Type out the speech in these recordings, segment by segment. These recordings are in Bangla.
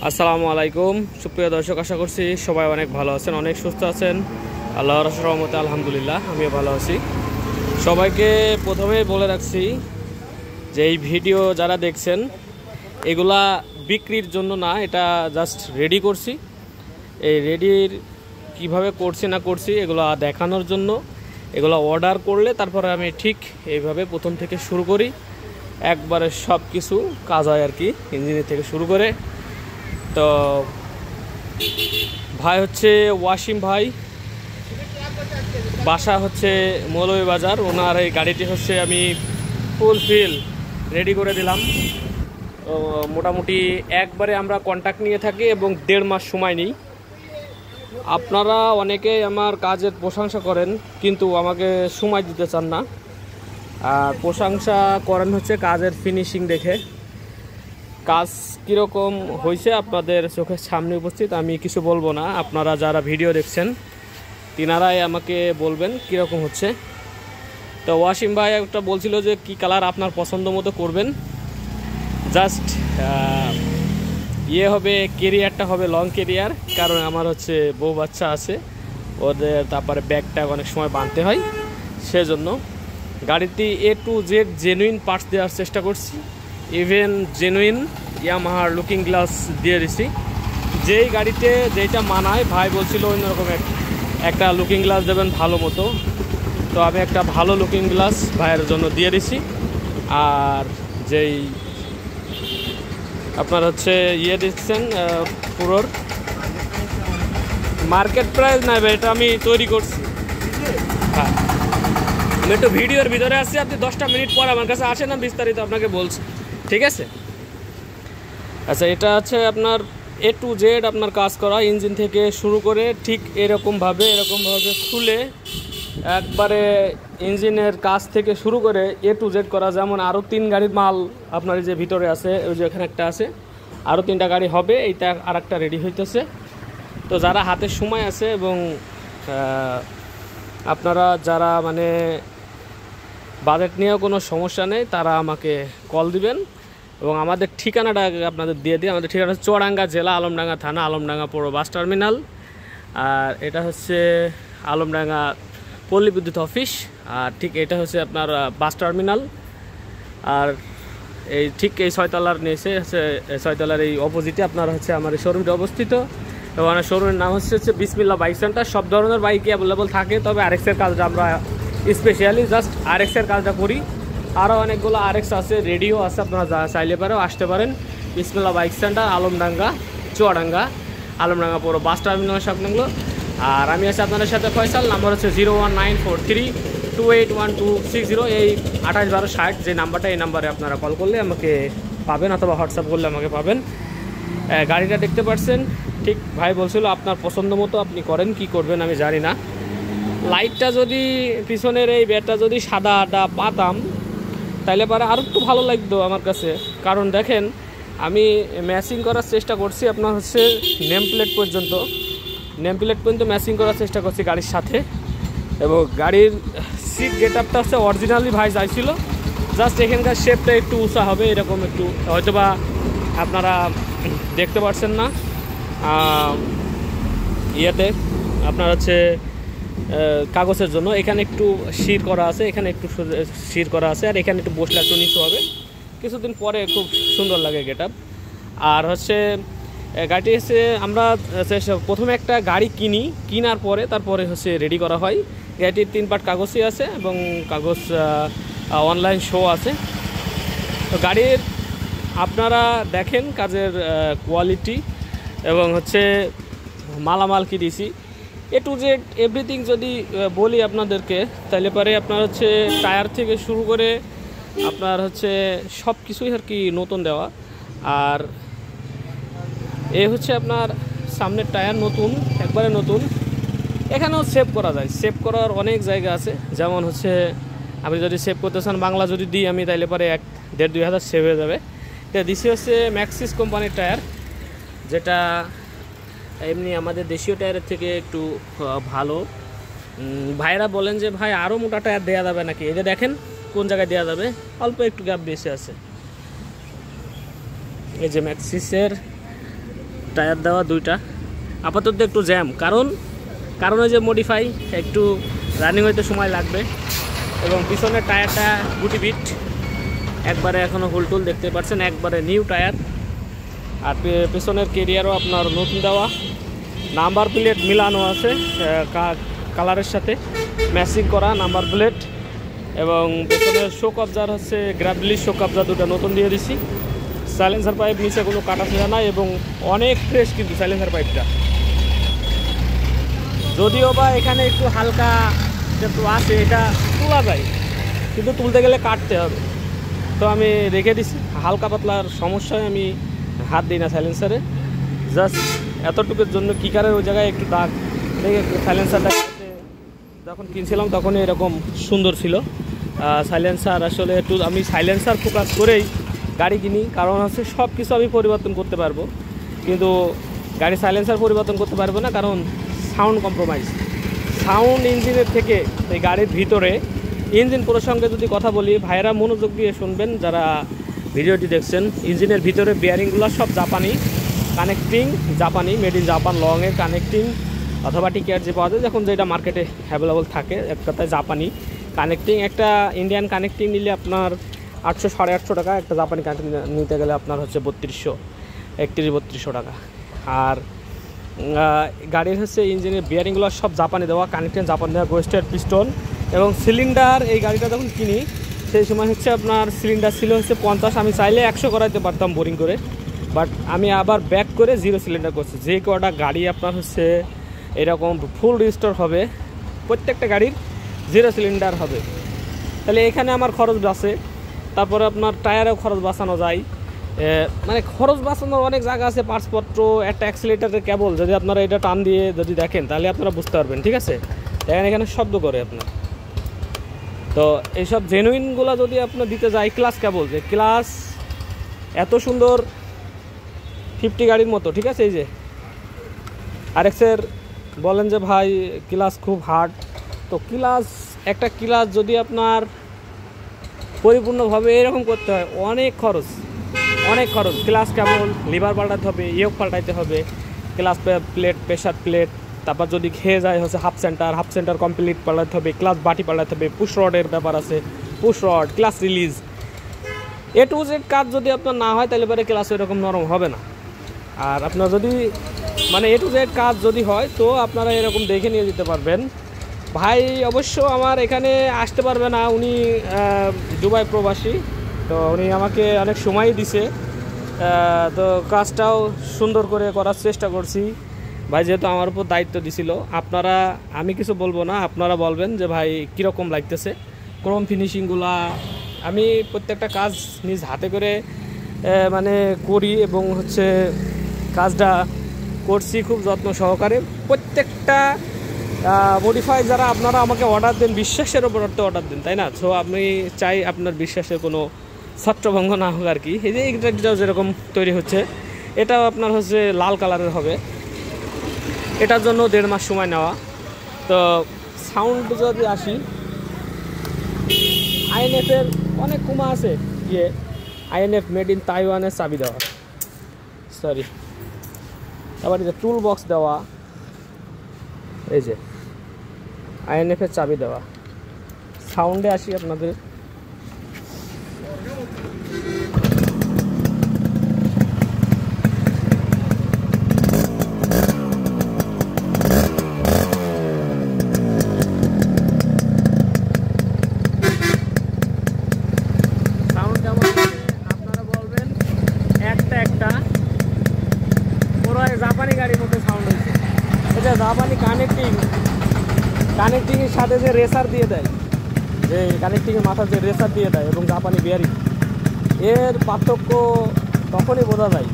আসসালামু আলাইকুম সুপ্রিয় দর্শক, আশা করছি সবাই অনেক ভালো আছেন, অনেক সুস্থ আছেন। আল্লাহর রহমতে আলহামদুলিল্লাহ আমিও ভালো আছি। সবাইকে প্রথমেই বলে রাখছি যে এই ভিডিও যারা দেখছেন এগুলা বিক্রির জন্য না, এটা জাস্ট রেডি করছি। এই রেডির কিভাবে করছি না করছি এগুলো দেখানোর জন্য। এগুলো অর্ডার করলে তারপরে আমি ঠিক এইভাবে প্রথম থেকে শুরু করি, একবারে সব কিছু কাজ হয় আর কি, ইঞ্জিনের থেকে শুরু করে। তো ভাই হচ্ছে ওয়াসিম ভাই, বাসা হচ্ছে মৌলভীবাজার। ওনার এই গাড়িটি হচ্ছে আমি ফুলফিল রেডি করে দিলাম। তো মোটামুটি একবারে আমরা কন্ট্যাক্ট নিয়ে থাকি এবং 1.5 মাস সময় নিই। আপনারা অনেকেই আমার কাজের প্রশংসা করেন কিন্তু আমাকে সময় দিতে চান না, আর প্রশংসা করেন হচ্ছে কাজের ফিনিশিং দেখে। কাজ কীরকম হয়েছে আপনাদের চোখের সামনে উপস্থিত, আমি কিছু বলবো না। আপনারা যারা ভিডিও দেখছেন তিনারাই আমাকে বলবেন কীরকম হচ্ছে। তো ওয়াসিম ভাই একটা বলছিল যে কি কালার আপনার পছন্দ মতো করবেন, জাস্ট হবে কেরিয়ারটা হবে লং কেরিয়ার, কারণ আমার হচ্ছে বউ বাচ্চা আছে ওদের, তারপরে ব্যাগটা অনেক সময় বাঁধতে হয়, সেজন্য গাড়িতে A to Z genuine parts দেওয়ার চেষ্টা করছি। ইভেন জেনুইন ইয়ামাহার লুকিং গ্লাস দিয়ে দিছি। যেই গাড়িতে যেইটা মানায়, ভাই বলছিল অন্যরকম একটা লুকিং গ্লাস দেবেন ভালো মতো, তো আমি একটা ভালো লুকিং গ্লাস ভাইয়ের জন্য দিয়ে দিছি। আর যেই আপনার হচ্ছে দিচ্ছেন পুরোর মার্কেট প্রাইস নাই ভাই, এটা আমি তৈরি করছি। হ্যাঁ, আমি একটু ভিডিওর ভিতরে আসছি, আপনি 10টা মিনিট পর আমার কাছে আসেন, না বিস্তারিত আপনাকে বলছি, ঠিক আছে? আচ্ছা, এটা হচ্ছে আপনার A to Z আপনার কাজ করা, ইঞ্জিন থেকে শুরু করে ঠিক এরকমভাবে খুলে একবারে ইঞ্জিনের কাজ থেকে শুরু করে A to Z করা। যেমন আরও 3 গাড়ির মাল আপনার যে ভিতরে আছে, ওই যে এখানে একটা আছে, আরও 3টা গাড়ি হবে, এইটা আর একটা রেডি হইতেছে। তো যারা হাতে সময় আছে এবং আপনারা যারা মানে বাজেট নিয়েও কোনো সমস্যা নেই, তারা আমাকে কল দিবেন এবং আমাদের ঠিকানাটা আপনাদের দিয়ে দিই। আমাদের ঠিকানা হচ্ছে চুয়াডাঙ্গা জেলা, আলমডাঙ্গা থানা, আলমডাঙ্গা পৌর বাস টার্মিনাল। আর এটা হচ্ছে আলমডাঙ্গা পল্লী বিদ্যুৎ অফিস। আর ঠিক এটা হচ্ছে আপনার বাস টার্মিনাল। আর এই ঠিক এই 6তলার নিচে হচ্ছে, 6তলার এই অপোজিটে আপনার হচ্ছে আমার এই শোরুমটি অবস্থিত। এবং আমার শোরুমের নাম হচ্ছে বিসমিল্লাহ বাইক সেন্টার। সব ধরনের বাইকই অ্যাভেলেবল থাকে, তবে আরএক্সের কাজটা আমরা স্পেশালি জাস্ট আরএক্সের কাজটা করি। আরও অনেকগুলো আরএক্স আছে, রেডিও আছে, আপনারা চাইলে পারেও আসতে পারেন। বিসমিল্লাহ বাইক সেন্টার, আলমডাঙ্গা, চুয়াডাঙ্গা, আলমডাঙ্গা পুরো বাস টার্মিনাল স্বপ্নগুলো। আর আমি আছি আপনাদের সাথে ফয়সাল। নাম্বার হচ্ছে 01943281260। এই 281260 যে নাম্বারটা, এই নাম্বারে আপনারা কল করলে আমাকে পাবেন, অথবা হোয়াটসঅ্যাপ করলে আমাকে পাবেন। গাড়িটা দেখতে পাচ্ছেন, ঠিক ভাই বলছিল আপনার পছন্দ মতো আপনি করেন, কি করবেন আমি জানি না। লাইটটা যদি পিছনের এই ব্যাটটা যদি সাদাটা পাতাম তাইলে পরে আরও একটু ভালো লাগতো আমার কাছে। কারণ দেখেন, আমি ম্যাচিং করার চেষ্টা করছি আপনার হচ্ছে নেম প্লেট পর্যন্ত ম্যাচিং করার চেষ্টা করছি গাড়ির সাথে। এবং গাড়ির সিট গেট আপটা হচ্ছে অরিজিনালি ভাই চাইছিল, জাস্ট এখানকার শেপটা একটু উঁচা হবে, এরকম একটু হয়তোবা আপনারা দেখতে পাচ্ছেন না। আপনার হচ্ছে কাগজের জন্য এখানে একটু শির করা আছে, এখানে একটু শির করা আছে, আর এখানে একটু বসলে একটু নিচু হবে। কিছুদিন পরে খুব সুন্দর লাগে গেট আপ। আর হচ্ছে গাড়িটি হচ্ছে আমরা প্রথমে একটা গাড়ি কেনার পরে তারপরে হচ্ছে রেডি করা হয়। গাড়িটির 3 পার্ট কাগজই আছে এবং কাগজ অনলাইন শো আছে। তো গাড়ির আপনারা দেখেন কাজের কোয়ালিটি এবং হচ্ছে মালামাল কি দিছি, A to Z এভরিথিং যদি বলি আপনাদেরকে, তাহলে পরে আপনার হচ্ছে টায়ার থেকে শুরু করে আপনার হচ্ছে সব কিছুই আর কি নতুন দেওয়া। আর এ হচ্ছে আপনার সামনের টায়ার নতুন, একবারে নতুন। এখানেও সেভ করা যায়, সেভ করার অনেক জায়গা আছে। যেমন হচ্ছে আপনি যদি সেভ করতে চান, বাংলা যদি দিই আমি, তাইলে পরে 1-1.5-2 হাজার সেভ হয়ে যাবে। এটা দিছি হচ্ছে ম্যাক্সিস কোম্পানির টায়ার, যেটা এমনি আমাদের দেশীয় টায়ারের থেকে একটু ভালো। ভাইরা বলেন যে ভাই আরও মোটা টায়ার দেওয়া যাবে নাকি, এই যে দেখেন কোন জায়গায় দেওয়া যাবে, অল্প একটু গ্যাপ বেশি আছে। এই যে ম্যাক্সিসের টায়ার দেওয়া দুইটা, আপাতত একটু জ্যাম, কারণ ওই যে মডিফাই একটু রানিং হইতে সময় লাগবে। এবং পিছনের টায়ারটা গুটি বিট, একবারে এখনও হুলটুল দেখতে পাচ্ছেন, একবারে নিউ টায়ার। আর পেছনের কেরিয়ারও আপনার নতুন দেওয়া, নাম্বার প্লেট মিলানো আছে কালারের সাথে ম্যাচিং করা নাম্বার প্লেট। এবং পেছনের শোক অবজার হচ্ছে গ্র্যাভলি শোক অবজার দুটো নতুন দিয়ে দিছি। সাইলেন্সার পাইপ নিচে কোনো কাটা ফেরা নাই এবং অনেক ফ্রেশ কিন্তু সাইলেন্সার পাইপটা, যদিও বা এখানে একটু হালকা একটু আছে, এটা তোলা যায় কিন্তু তুলতে গেলে কাটতে হবে। তো আমি রেখে দিছি, হালকা পাতলার সমস্যায় আমি হাত দিই না সাইলেন্সারে, জাস্ট এতটুকুর জন্য কিকারের ওই জায়গায় একটু দাগ দেখে সাইলেন্সারটা যখন কিনছিলাম তখনই এরকম সুন্দর ছিল। সাইলেন্সার আসলে একটু আমি সাইলেন্সার ফোকাস করেই গাড়ি কিনি, কারণ হচ্ছে সব কিছু আমি পরিবর্তন করতে পারবো কিন্তু গাড়ি সাইলেন্সার পরিবর্তন করতে পারবো না, কারণ সাউন্ড কম্প্রোমাইজ। সাউন্ড ইঞ্জিনের থেকে এই গাড়ির ভিতরে ইঞ্জিন প্রসঙ্গে যদি কথা বলি, ভাইয়েরা মনোযোগ দিয়ে শুনবেন যারা ভিডিওটি দেখছেন। ইঞ্জিনের ভিতরে বিয়ারিংগুলো সব জাপানি, কানেক্টিং জাপানি, মেড ইন জাপান লংয়ের কানেক্টিং অথবা টিকেট যে পাওয়া যায়, যখন যেটা মার্কেটে অ্যাভেলেবল থাকে, এক কথায় জাপানি কানেক্টিং। একটা ইন্ডিয়ান কানেক্টিং নিলে আপনার 800 সাড়ে 800 টাকা, একটা জাপানি কানেক্টিং নিতে গেলে আপনার হচ্ছে 3200 টাকা। আর গাড়ির হচ্ছে ইঞ্জিনের বিয়ারিংগুলো সব জাপানি দেওয়া, কানেক্টিং জাপানি দেওয়া, গোয়েস্টেড পিস্টন এবং সিলিন্ডার। এই গাড়িটা যখন কিনি সেই সময় হচ্ছে আপনার সিলিন্ডার ছিল হচ্ছে 50, আমি চাইলে 100 করাইতে পারতাম বোরিং করে, বাট আমি আবার ব্যাক করে 0 সিলিন্ডার করছি। যে কটা গাড়ি আপনার হচ্ছে এরকম ফুল রিস্টোর হবে, প্রত্যেকটা গাড়ির 0 সিলিন্ডার হবে, তাহলে এখানে আমার খরচ বাঁচে। তারপরে আপনার টায়ারেও খরচ বাঁচানো যায়, মানে খরচ বাঁচানোর অনেক জায়গা আছে, পার্টসপত্র, একটা অ্যাক্সিলেটারের কেবল যদি আপনারা এটা টান দিয়ে যদি দেখেন তাহলে আপনারা বুঝতে পারবেন, ঠিক আছে। এখানে শব্দ করে আপনার, তো এইসব জেনুইনগুলো যদি আপনার দিতে যায়, ক্লাস কেবল, যে ক্লাস এত সুন্দর 50 গাড়ির মতো, ঠিক আছে। এই যে আরএক্সের বলেন যে ভাই ক্লাস খুব হার্ড, তো ক্লাস একটা ক্লাস যদি আপনার পরিপূর্ণভাবে এরকম করতে হয় অনেক খরচ। ক্লাস কেবল, লিভার পাল্টাতে হবে, ইয়োক পাল্টাইতে হবে, ক্লাস প্লেট, প্রেশার প্লেট, তারপর যদি খেয়ে যায় হচ্ছে হাফ সেন্টার কমপ্লিট পাল্টাতে হবে, ক্লাস বাটি পাল্টাতে হবে, পুশ রডের ব্যাপার আছে, push rod, clutch release, A to Z কাজ যদি আপনার না হয় তাহলে পরে ক্লাস এরকম নরম হবে না। আর আপনার যদি মানে A to Z কাজ যদি হয় তো আপনারা এরকম দেখে নিয়ে যেতে পারবেন। ভাই অবশ্য আমার এখানে আসতে পারবে না, উনি দুবাই প্রবাসী, তো উনি আমাকে অনেক সময় দিছে, তো কাজটাও সুন্দর করে করার চেষ্টা করছি। ভাই যেহেতু আমার উপর দায়িত্ব দিছিল, আপনারা, আমি কিছু বলবো না, আপনারা বলবেন যে ভাই কীরকম লাগতেছে। ক্রোম ফিনিশিংগুলা আমি প্রত্যেকটা কাজ নিজ হাতে করে মানে করি এবং হচ্ছে কাজটা করছি খুব যত্ন সহকারে। প্রত্যেকটা মডিফাই যারা আপনারা আমাকে অর্ডার দেন, বিশ্বাসের ওপর অর্ডার দেন, তাই না। সো আমি চাই আপনার বিশ্বাসের কোনো ছত্রভঙ্গ না হোক আর কি। এই যে এইটাও যেরকম তৈরি হচ্ছে, এটাও আপনার হচ্ছে লাল কালারের হবে, এটার জন্য 1.5 মাস সময় নেওয়া। তো সাউন্ড যদি আসি, আইএনএফের অনেক কুমা আছে, আইএনএফ মেড ইন তাইওয়ানের চাবি দেওয়া, সরি, আবার এই যে টুল বক্স দেওয়া, এই যে আইএনএফের চাবি দেওয়া। সাউন্ডে আসি আপনাদের, জাপানি গাড়ির মধ্যে সাউন্ড হচ্ছে। এটা জাপানি কানেক্টিংয়ের সাথে যে রেসার দিয়ে দেয়, যে কানেক্টিংয়ের মাথার যে রেসার দিয়ে দেয় এবং জাপানি বিয়ারিং, এর পার্থক্য তখনই বোঝা যায়।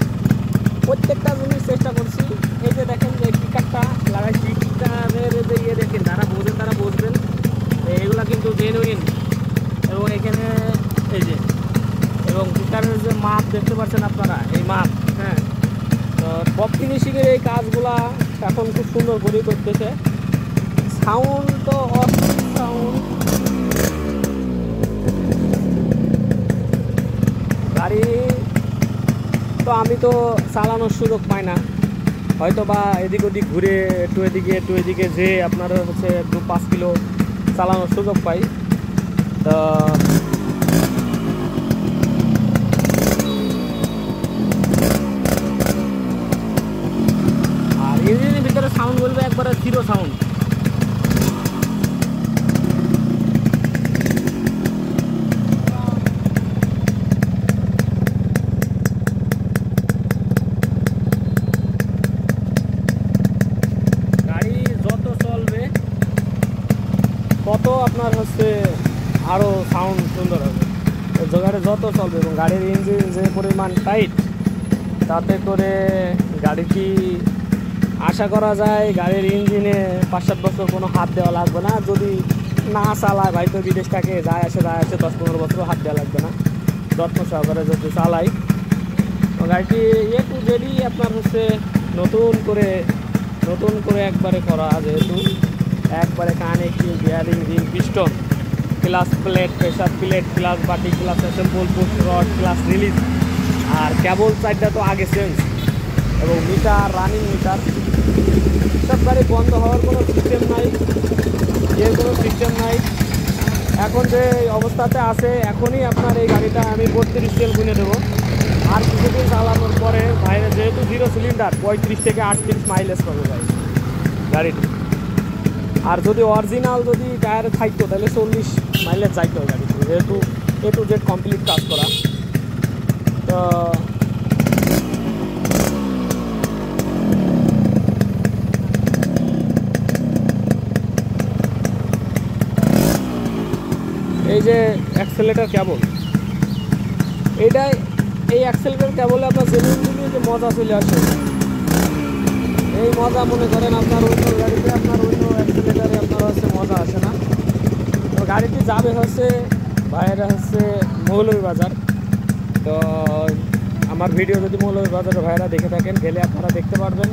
প্রত্যেকটা জিনিস চেষ্টা করছি। এই যে দেখেন যে কিকারটা লাগাইছি, কিকারের যে দেখেন, যারা বোঝেন তারা বুঝবেন, এগুলা কিন্তু জেনুইন। এবং এখানে এই যে, এবং কিকারের যে মাপ দেখতে পাচ্ছেন আপনারা, এই মাপ, হ্যাঁ, পপ ফিনিশিংয়ের এই কাজগুলা এখন খুব সুন্দর করে করতেছে। সাউন্ড তো অস্থির সাউন্ড, গাড়ি তো আমি তো চালানোর সুযোগ পাই না, হয়তো বা এদিক ওদিক ঘুরে একটু এদিকে যে আপনার হচ্ছে 5 কিলো চালানোর সুযোগ পাই। তো আর ইঞ্জিনের ভিতরে সাউন্ড বলবে একবারে জিরো সাউন্ড। গাড়ি যত চলবে তত আপনার হচ্ছে আরও সাউন্ড সুন্দর হবে। গাড়ি যত চলবে এবং গাড়ির ইঞ্জিন যে পরিমাণ টাইট, তাতে করে গাড়িটি আশা করা যায় গাড়ির ইঞ্জিনে 5-7 বছর কোনো হাত দেওয়া লাগবে না। যদি না চালায় ভাই তো বিদেশ থেকে যায় আসে 10-15 বছরও হাত দেওয়া লাগবে না যত্ন সহকারে যদি চালাই। গাড়িটি টু জেডি আপনার হচ্ছে নতুন করে একবারে করা, যেহেতু একবারে connecting, bearing, ring, piston, clutch plate, pressure plate, clutch বাটি, clutch assemble, push rod, clutch release, আর কেবল সাইডটা তো আগে চেঞ্জ, এবং মিটার, রানিং মিটার। সব গাড়ি বন্ধ হওয়ার কোনো সিস্টেম নাই, এর কোনো সিস্টেম নাই। এখন যে অবস্থাতে আছে এখনই আপনার এই গাড়িটা আমি 32 তেল গুনে দেবো। আর কিছুদিন চালানোর পরে বাইরে যেহেতু 0 সিলিন্ডার 35 থেকে 38 মাইলেজ পাবে ভাই গাড়িটি। আর যদি অরিজিনাল যদি টায়ারে থাকতো তাহলে 40 মাইলেজ যাইতো গাড়িটি, যেহেতু A to Z কমপ্লিট কাজ করা। তো এই যে অ্যাক্সেলেটার কেবল, এই অ্যাক্সেলেটার কেবলে আপনার জেনুইনলি যে মজা চলে আসে, এই মজা মনে করেন আপনার অন্য গাড়িতে আপনার অন্য অ্যাক্সেলেটারে আপনার হচ্ছে মজা আসে না। তো গাড়িটি যাবে হচ্ছে বাইরে হচ্ছে মৌলভীবাজার। তো আমার ভিডিও যদি মৌলভীবাজারের ভাইরা দেখে থাকেন, গেলে আপনারা দেখতে পারবেন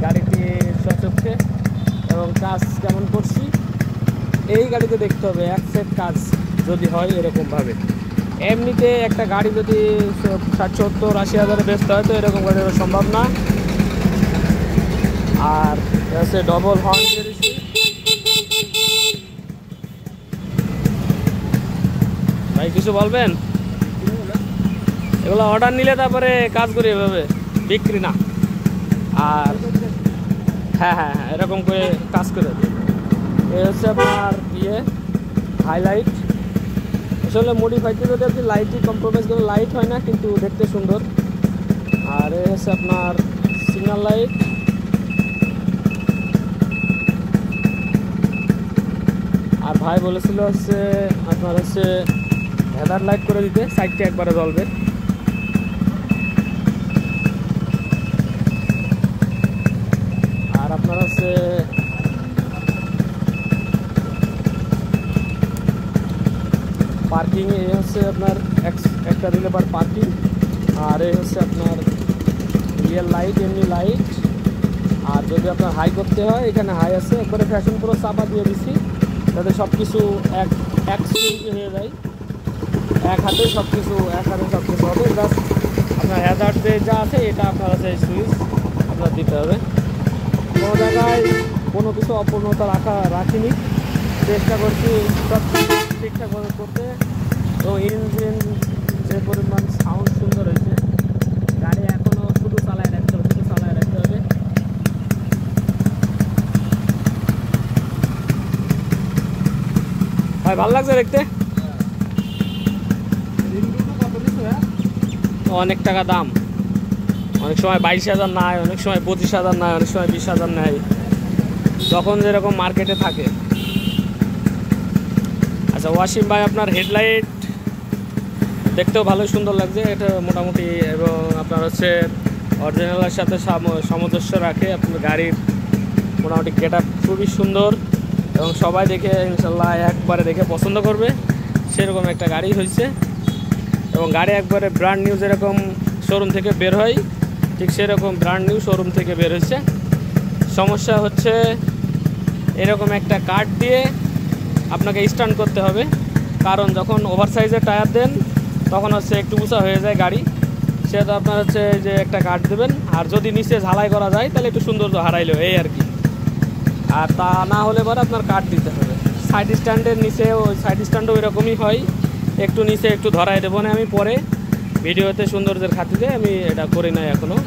গাড়িটি সচক্ষে এবং কাজ কেমন করছি। এই গাড়িতে দেখতে হবে এক সেট কাজ যদি হয় এরকমভাবে। এমনিতে একটা গাড়ি যদি 60-70-80 হাজারে বেচতে হয় তো এরকম গাড়ি সম্ভব না। আর হচ্ছে ডবল হর্ন দিয়ে দিচ্ছি। ভাই কিছু বলবেন? এগুলো অর্ডার নিলে তারপরে কাজ করি, এভাবে বিক্রি না। আর হ্যাঁ এরকম করে কাজ করে দিই। এই হচ্ছে আপনার হাইলাইট। আসলে মডিফাইতে যদি আপনি লাইটই কম্প্রোমাইজ করে লাইট হয় না, কিন্তু দেখতে সুন্দর। আর এই হচ্ছে আপনার সিগন্যাল লাইট। আর ভাই বলেছিল হচ্ছে আপনার হচ্ছে হেডার লাইট করে দিতে, সাইডটা একবারে জ্বলবে। আর আপনার হচ্ছে পার্কিং, এই হচ্ছে আপনার একটা রিলেভার পার্কিং। আর এই হচ্ছে আপনার রিয়েল লাইট, এমনি লাইট। আর যদি আপনার হাই করতে হয় এখানে হাই আছে, একবারে ফ্যাশন পুরো চাপা দিয়ে দিচ্ছি যাতে সব কিছু এক সুইচে হয়ে যায়, এক হাতে সব কিছু হবে। জাস্ট আপনার হ্যাজার্ড যা আছে এটা আপনার হচ্ছে সুইচ আপনার দিতে হবে। কোনো জায়গায় কোনো কিছু অপূর্ণতা রাখিনি, চেষ্টা করছি সব ঠিকঠাকভাবে করতে। এবং ইঞ্জিন যে পরিমাণ সাউন্ড সুন্দর হয়েছে, গাড়ি এখনও শুধু চালায় রাখতে হবে। ভাই ভালো লাগছে দেখতে। অনেক টাকা দাম, অনেক সময় 22,000 নেয়, অনেক সময় 25,000 নেয়, অনেক সময় 20,000 নেয়, যখন যেরকম মার্কেটে থাকে। আচ্ছা ওয়াসিম ভাই, আপনার হেডলাইট দেখতেও ভালোই সুন্দর লাগছে এটা মোটামুটি, এবং আপনার হচ্ছে অরিজিনালের সাথে সামঞ্জস্য রাখে। আপনার গাড়ির মোটামুটি গেট আপ খুবই সুন্দর এবং সবাই দেখে ইনশাল্লাহ একবারে দেখে পছন্দ করবে, সেরকম একটা গাড়ি হয়েছে। এবং গাড়ি একবারে ব্র্যান্ড নিউ, যেরকম শোরুম থেকে বের হয় ঠিক সেরকম ব্র্যান্ড নিউ শোরুম থেকে বের হয়েছে। সমস্যা হচ্ছে এরকম একটা কার্ড দিয়ে আপনাকে স্ট্যান্ড করতে হবে, কারণ যখন ওভার সাইজের টায়ার দেন তখন হচ্ছে একটু উঁচা হয়ে যায় গাড়ি, সেটা আপনার হচ্ছে যে একটা কাঠ দেবেন, আর যদি নিচে ঝালাই করা যায় তাহলে একটু সৌন্দর্য হারাইলো এই আর কি। আর তা না হলে পরে আপনার কাঠ দিতে হবে। সাইড স্ট্যান্ডের নিচে, ওই সাইড স্ট্যান্ডও এরকমই হয়, একটু নিচে একটু ধরাই দেবো না আমি পরে ভিডিওতে সৌন্দর্যের খাতিরে আমি এটা করি নাই এখনও।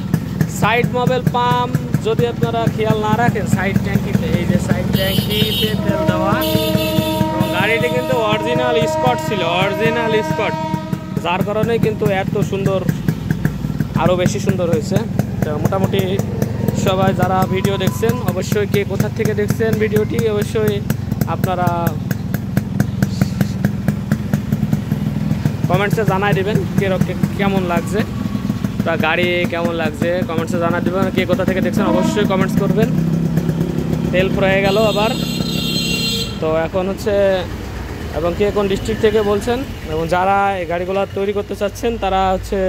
সাইড মোবাইল পাম্প যদি আপনারা খেয়াল না রাখেন, সাইড ট্যাঙ্কিতে, এই যে সাইড ট্যাঙ্কিতে তেল দেওয়া, গাড়িটি কিন্তু অরিজিনাল স্কট ছিল, অরিজিনাল স্কট, যার কারণে কিন্তু এত সুন্দর, আরও বেশি সুন্দর হয়েছে। তো মোটামুটি সবাই যারা ভিডিও দেখছেন, অবশ্যই কে কোথা থেকে দেখছেন ভিডিওটি অবশ্যই আপনারা কমেন্টসে জানাই দেবেন কেমন লাগছে, বা গাড়ি কেমন লাগছে কমেন্টসে জানাই দেবেন। কে কোথা থেকে দেখছেন অবশ্যই কমেন্টস করবেন। তেল ফুরিয়ে গেল আবার। তো এখন হচ্ছে, এবং কে কোন ডিস্ট্রিক্ট থেকে বলছেন, এবং যারা এই গাড়িগুলো তৈরি করতে চাচ্ছেন তারা হচ্ছে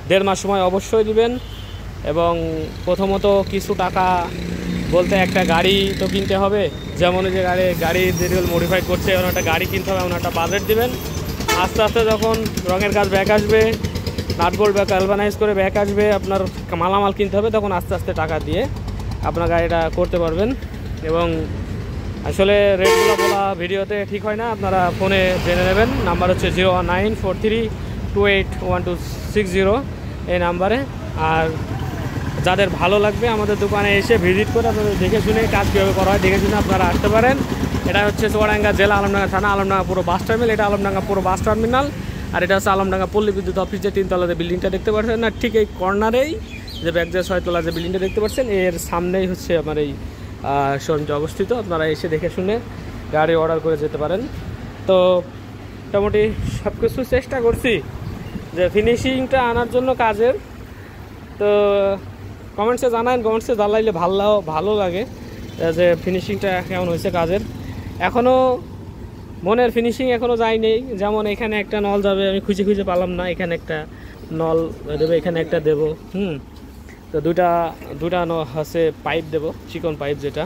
1.5 মাস সময় অবশ্যই দিবেন। এবং প্রথমত কিছু টাকা বলতে একটা গাড়ি তো কিনতে হবে, যেমন যে গাড়ি যেগুলো মডিফাই করছে এমন একটা গাড়ি কিনতে হবে, এমন একটা বাজেট দিবেন। আস্তে আস্তে যখন রঙের কাজ ব্যাক আসবে, নাটবোল্ট ব্যাক অ্যালবানাইজ করে ব্যাক আসবে, আপনার মালামাল কিনতে হবে, তখন আস্তে আস্তে টাকা দিয়ে আপনার গাড়িটা করতে পারবেন। এবং আসলে রেটগুলো বলা ভিডিওতে ঠিক হয় না, আপনারা ফোনে জেনে নেবেন। নাম্বার হচ্ছে 01943281260 এই নাম্বারে। আর যাদের ভালো লাগবে আমাদের দোকানে এসে ভিজিট করে আপনাদের দেখে শুনে কাজ কীভাবে করা হয় দেখে শুনে আপনারা আসতে পারেন। এটা হচ্ছে চুয়াডাঙ্গা জেলা, আলমডাঙ্গা থানা, আলমডাঙ্গা পুরো বাস টার্মিনাল। এটা আলমডাঙ্গা পুরো বাস টার্মিনাল, আর এটা হচ্ছে আলমডাঙ্গা পল্লী বিদ্যুৎ অফিস, যে 3 তলাতে বিল্ডিংটা দেখতে পাচ্ছেন না, ঠিক এই কর্নারেই যে ব্যাগজা 6 তলা যে বিল্ডিংটা দেখতে পাচ্ছেন, এর সামনেই হচ্ছে আমার এই শোরুমটি অবস্থিত। আপনারা এসে দেখে শুনে গাড়ি অর্ডার করে যেতে পারেন। তো মোটামুটি সব কিছু চেষ্টা করছি যে ফিনিশিংটা আনার জন্য কাজের। তো কমেন্টসে জানান, কমেন্টসে জানাইলে ভালো লাগে যে ফিনিশিংটা কেমন হয়েছে কাজের। এখনও মনের ফিনিশিং এখনও যায়নি। যেমন এখানে একটা নল যাবে, আমি খুঁজে পালাম না, এখানে একটা নল দেবে, এখানে একটা দেবো। তো দুটা হচ্ছে পাইপ দেব, চিকন পাইপ যেটা।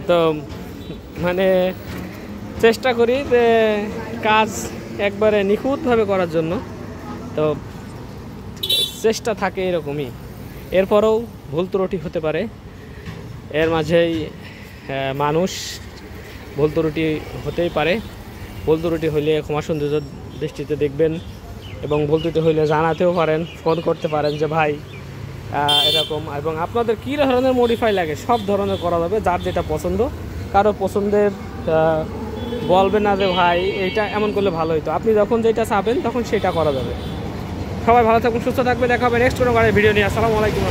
তো মানে চেষ্টা করি যে কাজ একবারে নিখুঁতভাবে করার জন্য। তো চেষ্টা থাকে এরকমই, এরপরেও ভুল ত্রুটি হতে পারে। এর মাঝেই মানুষ, ভুল ত্রুটি হতেই পারে। ভুল ত্রুটি হইলে ক্ষমা সুন্দর দৃষ্টিতে দেখবেন, এবং ভুল ত্রুটি হইলে জানাতেও পারেন, ফোন করতে পারেন যে ভাই এরকম। এবং আপনাদের কী ধরনের মডিফাই লাগে সব ধরনের করা যাবে, যার যেটা পছন্দ। কারো পছন্দের বলবেন না যে ভাই এইটা এমন করলে ভালো হতো, আপনি যখন যেটা চাবেন তখন সেটা করা যাবে। সবাই ভালো থাকুন, সুস্থ থাকবে, দেখা হবে নেক্সট কোনো গাড়ির ভিডিও নিয়ে। আসসালামু আলাইকুম।